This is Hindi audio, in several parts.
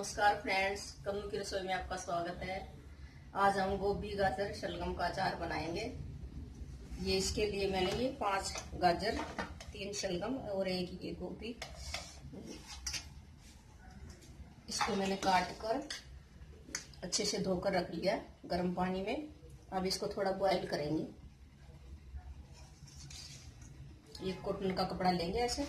नमस्कार फ्रेंड्स, कन्नू की रसोई में आपका स्वागत है। आज हम गोभी गाजर शलगम का अचार बनाएंगे। ये इसके लिए मैंने ये 5 गाजर, 3 शलगम और 1 ये गोभी, इसको मैंने काट कर अच्छे से धोकर रख लिया गर्म पानी में। अब इसको थोड़ा बॉईल करेंगे। ये कॉटन का कपड़ा लेंगे ऐसे,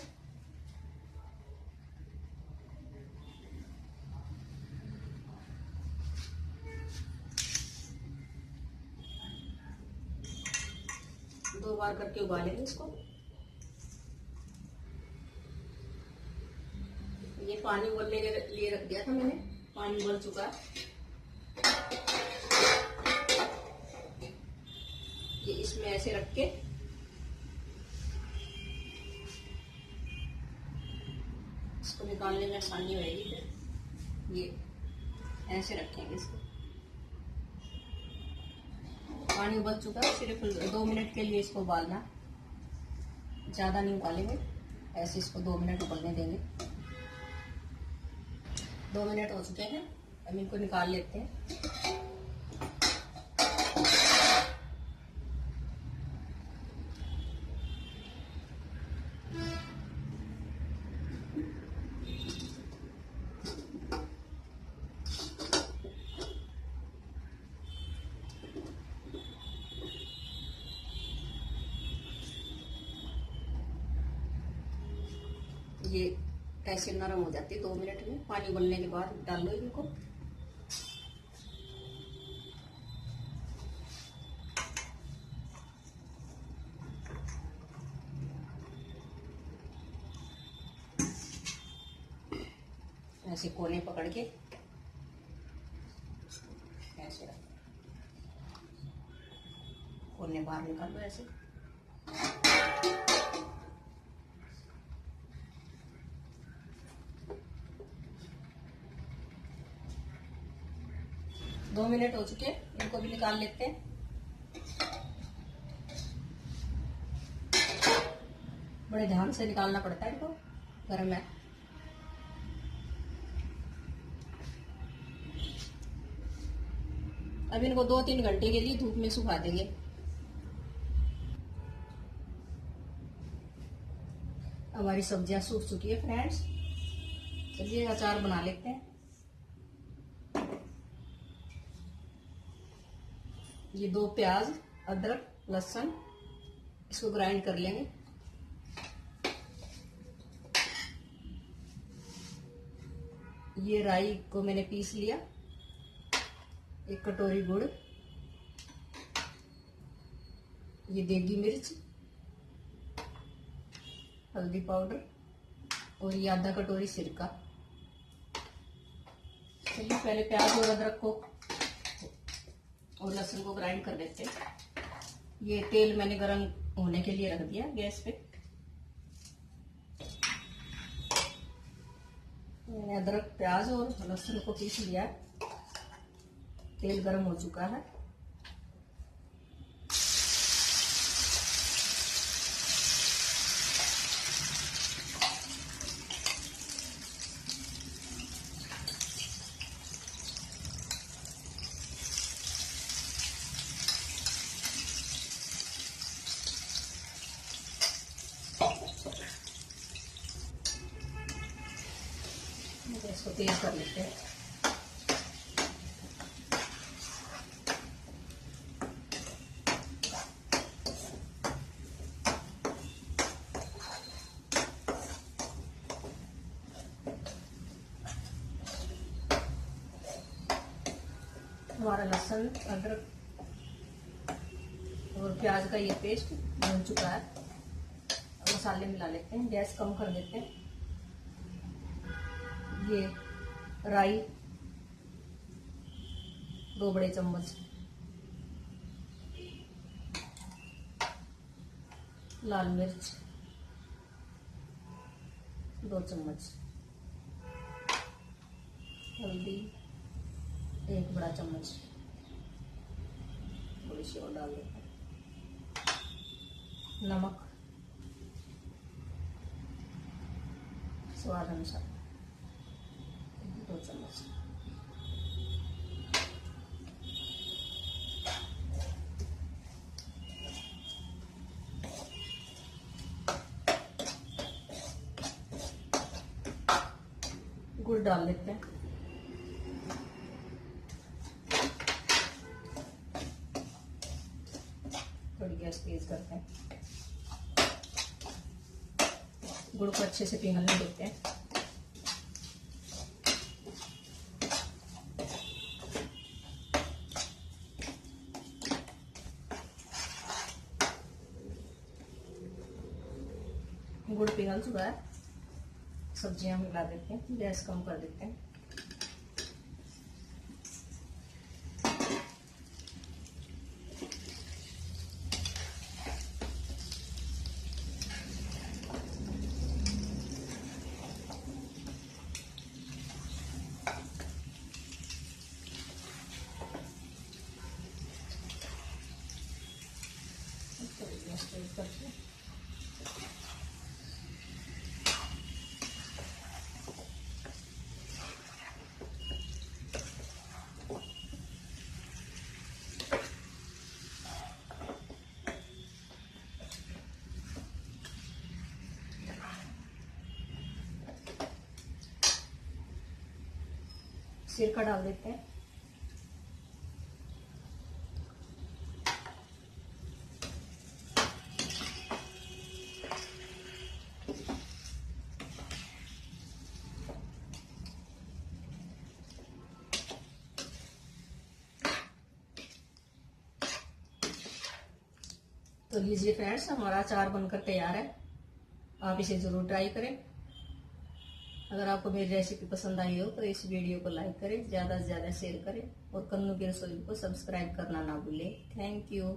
दो बार करके उबालेंगे इसको। ये पानी उबलने के लिए रख दिया था मैंने, पानी उबल चुका है। ये इसमें ऐसे रख के इसको निकालने में आसानी होगी। फिर ये ऐसे रखेंगे इसको। पानी उबल चुका है, सिर्फ 2 मिनट के लिए इसको उबालना, ज़्यादा नहीं उबालेंगे, ऐसे इसको 2 मिनट उबलने देंगे। 2 मिनट हो चुके हैं, अब इनको निकाल लेते हैं। ये कैसे नरम हो जाती है 2 मिनट में, पानी उबलने के बाद डाल लो इनको। ऐसे कोने पकड़ के ऐसे रख, कोने बाहर निकाल लो ऐसे। दो मिनट हो चुके, इनको भी निकाल लेते हैं। बड़े ध्यान से निकालना पड़ता है इनको, गर्म है। अब इनको 2-3 घंटे के लिए धूप में सुखा देंगे। हमारी सब्जियां सूख चुकी है फ्रेंड्स, चलिए अचार बना लेते हैं। ये 2 प्याज, अदरक, लहसुन, इसको ग्राइंड कर लेंगे। ये राई को मैंने पीस लिया, 1 कटोरी गुड़, ये देगी मिर्च, हल्दी पाउडर और ये आधा कटोरी सिरका। चलिए पहले प्याज और अदरक को और लहसुन को ग्राइंड कर लेते हैं। ये तेल मैंने गरम होने के लिए रख दिया गैस पे। मैंने अदरक, प्याज और लहसुन को पीस लिया, तेल गरम हो चुका है। इसको तेज कर लेते हैं। हमारा लहसुन, अदरक और प्याज का ये पेस्ट बन चुका है। अब मसाले मिला लेते हैं, गैस कम कर देते हैं। ये राई 2 बड़े चम्मच, लाल मिर्च 2 चम्मच, हल्दी 1 बड़ा चम्मच, थोड़ी सी और डाल देते हैं, नमक स्वाद अनुसार, 2 चम्मच। गुड़ डाल देते हैं। थोड़ी गैस तेज करते हैं। गुड़ को अच्छे से पिघलने देते हैं। गुड़ पिघल चुका है, सब्जियां मिला देते हैं। गैस कम कर देते हैं। गैस तेज करते हैं। सिरका डाल देते हैं। तो लीजिए फ्रेंड्स, हमारा अचार बनकर तैयार है। आप इसे जरूर ट्राई करें। अगर आपको मेरी रेसिपी पसंद आई हो तो इस वीडियो को लाइक करें, ज़्यादा से ज़्यादा शेयर करें और कन्नू की रसोई को सब्सक्राइब करना ना भूलें। Thank you.